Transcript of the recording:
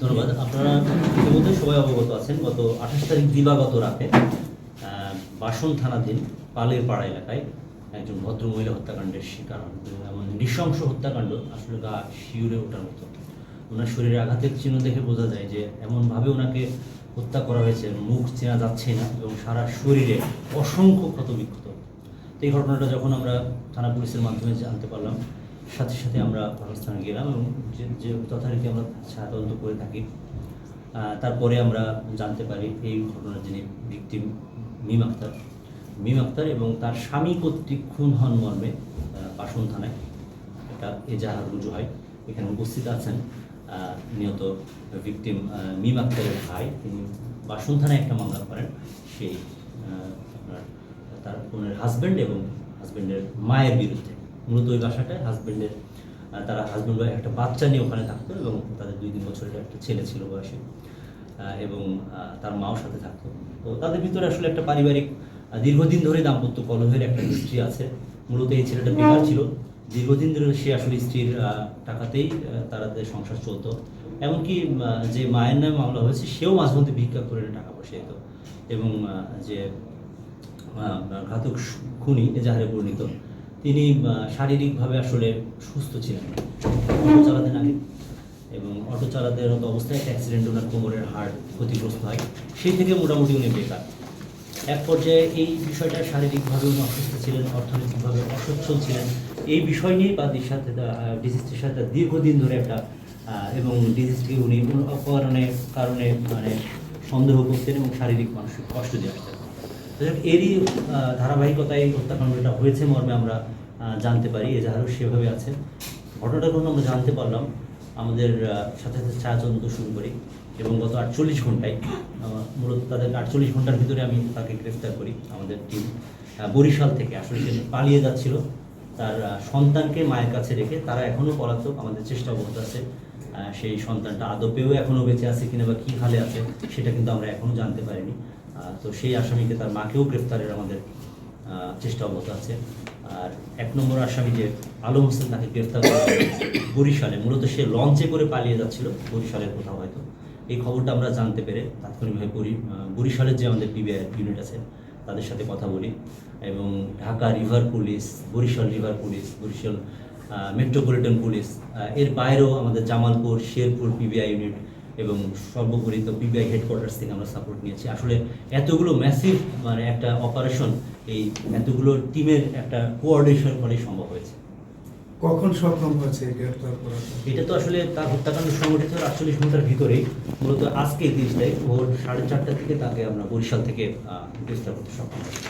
ধন্যবাদ। আপনারা ইতিমধ্যে সবাই অবগত আছেন, গত 28 তারিখ দিবাগত রাতে বাসন থানাধীন পালের পাড়া এলাকায় একজন ভদ্রমহিলা হত্যাকাণ্ডের শিকার হন। এমন নৃশংস হত্যাকাণ্ড আসলে গা শিউরে ওঠার মতো। ওনার শরীরে আঘাতের চিহ্ন দেখে বোঝা যায় যে এমনভাবে ওনাকে হত্যা করা হয়েছে, মুখ চেনা যাচ্ছে না এবং সারা শরীরে অসংখ্য ক্ষতবিক্ষত। তো এই ঘটনাটা যখন আমরা থানা পুলিশের মাধ্যমে জানতে পারলাম, সাথে সাথে আমরা ঘটনাস্থানে গেলাম এবং যে যথারীতি আমরা তদন্ত করে থাকি। তারপরে আমরা জানতে পারি এই ঘটনার যিনি ভিকটিম মিম আক্তার এবং তার স্বামী কর্তৃক খুন হন মর্মে বাসন থানায় একটা এজাহার রুজু হয়। এখানে উপস্থিত আছেন নিহত ভিকটিম মিম আক্তারের ভাই, তিনি বাসন থানায় একটা মামলা করেন সেই আপনার তার বোনের হাজব্যান্ড এবং হাজব্যান্ডের মায়ের বিরুদ্ধে। মূলত ওই বাসাটায় তারা হাজব্যান্ড ওয়াইফ একটা বাচ্চা নিয়ে ওখানে থাকতো এবং তাদের 2-3 বছরের একটা ছেলে ছিল বয়সে, এবং তার মাও সাথে থাকতো। তো তাদের ভিতরে আসলে একটা পারিবারিক দীর্ঘদিন ধরে দাম্পত্য কলহের একটা হিস্ট্রি আছে। মূলত এই ছেলেটা বেকার ছিল, দীর্ঘদিন ধরে সে আসলে স্ত্রীর টাকাতেই তাদের সংসার চলতো। এমনকি যে মায়ের নামে মামলা হয়েছে সেও মাঝে মধ্যে ভিক্ষা করে টাকা পয়সা দিত এবং যে ঘাতক খুনি এজাহারে পরিণত তিনি শারীরিকভাবে আসলে সুস্থ ছিলেন না, অটো চালাতে নাকি এবং অটো চালাতে অবস্থায় একটা অ্যাক্সিডেন্ট, ওনার কোমরের হাড় ক্ষতিগ্রস্ত হয়, সেই থেকে মোটামুটি উনি বেকার। এক পর্যায়ে এই বিষয়টা শারীরিকভাবে উনি অসুস্থ ছিলেন, অর্থনৈতিকভাবে অসচ্ছল ছিলেন। এই বিষয় নিয়ে বা ডিজিজটির সাথে দীর্ঘদিন ধরে একটা এবং ডিজিজকে উনি কারণে মানে সন্দেহ করতেন এবং শারীরিক মানসিক কষ্ট দিয়ে আসতেন। এরই ধারাবাহিকতায় হত্যাকাণ্ডটা হয়েছে মর্মে আমরা জানতে পারি, এজাহারও সেভাবে আছে। ঘটনাটা যখন আমরা জানতে পারলাম, আমাদের সাথে সাথে ছায়াতদন্ত শুরু করি এবং গত 48 ঘন্টায় মূলত তাদের 48 ঘন্টার ভিতরে আমি তাকে গ্রেফতার করি। আমাদের টিম বরিশাল থেকে আসলে সে পালিয়ে যাচ্ছিল তার সন্তানকে মায়ের কাছে রেখে, তারা এখনও পলাতক। আমাদের চেষ্টা অব্যাহত আছে সেই সন্তানটা আদপেও এখনও বেঁচে আছে কিনা বা কী হালে আছে সেটা কিন্তু আমরা এখনও জানতে পারিনি। তো সেই আসামিকে, তার মাকেও গ্রেফতারের আমাদের চেষ্টা অব্যাহত আছে। আর 1 নম্বর আসামি যে আলম হোসেন, তাকে গ্রেফতার করা হয়েছে বরিশালে। মূলত সে লঞ্চে করে পালিয়ে যাচ্ছিল বরিশালের কোথাও হয়তো। এই খবরটা আমরা জানতে পেরে তাৎক্ষণিকভাবে বরিশালের যে আমাদের পিবিআই ইউনিট আছে তাদের সাথে কথা বলি এবং Dhaka river police, Barishal river police, Barishal metropolitan police, এর বাইরেও আমাদের জামালপুর, শেরপুর পিবিআই ইউনিট এবং সর্বোপরি তো পিবিআই হেডকোয়ার্টার্স থেকে আমরা সাপোর্ট নিয়েছি। আসলে এতগুলো ম্যাসিভ মানে একটা অপারেশন, এই এতগুলো টিমের একটা কোঅর্ডিনেশন ফলেই সম্ভব হয়েছে। কখন সক্ষম হয়েছে গ্রেফতার করা? এটা তো আসলে তার হত্যাকাণ্ড সংঘটিত 48 ঘন্টার ভিতরেই। মূলত আজকে 30 তারিখ ভোর 4:30 থেকে তাকে আমরা বরিশাল থেকে গ্রেফতার করতে সক্ষম হয়েছি।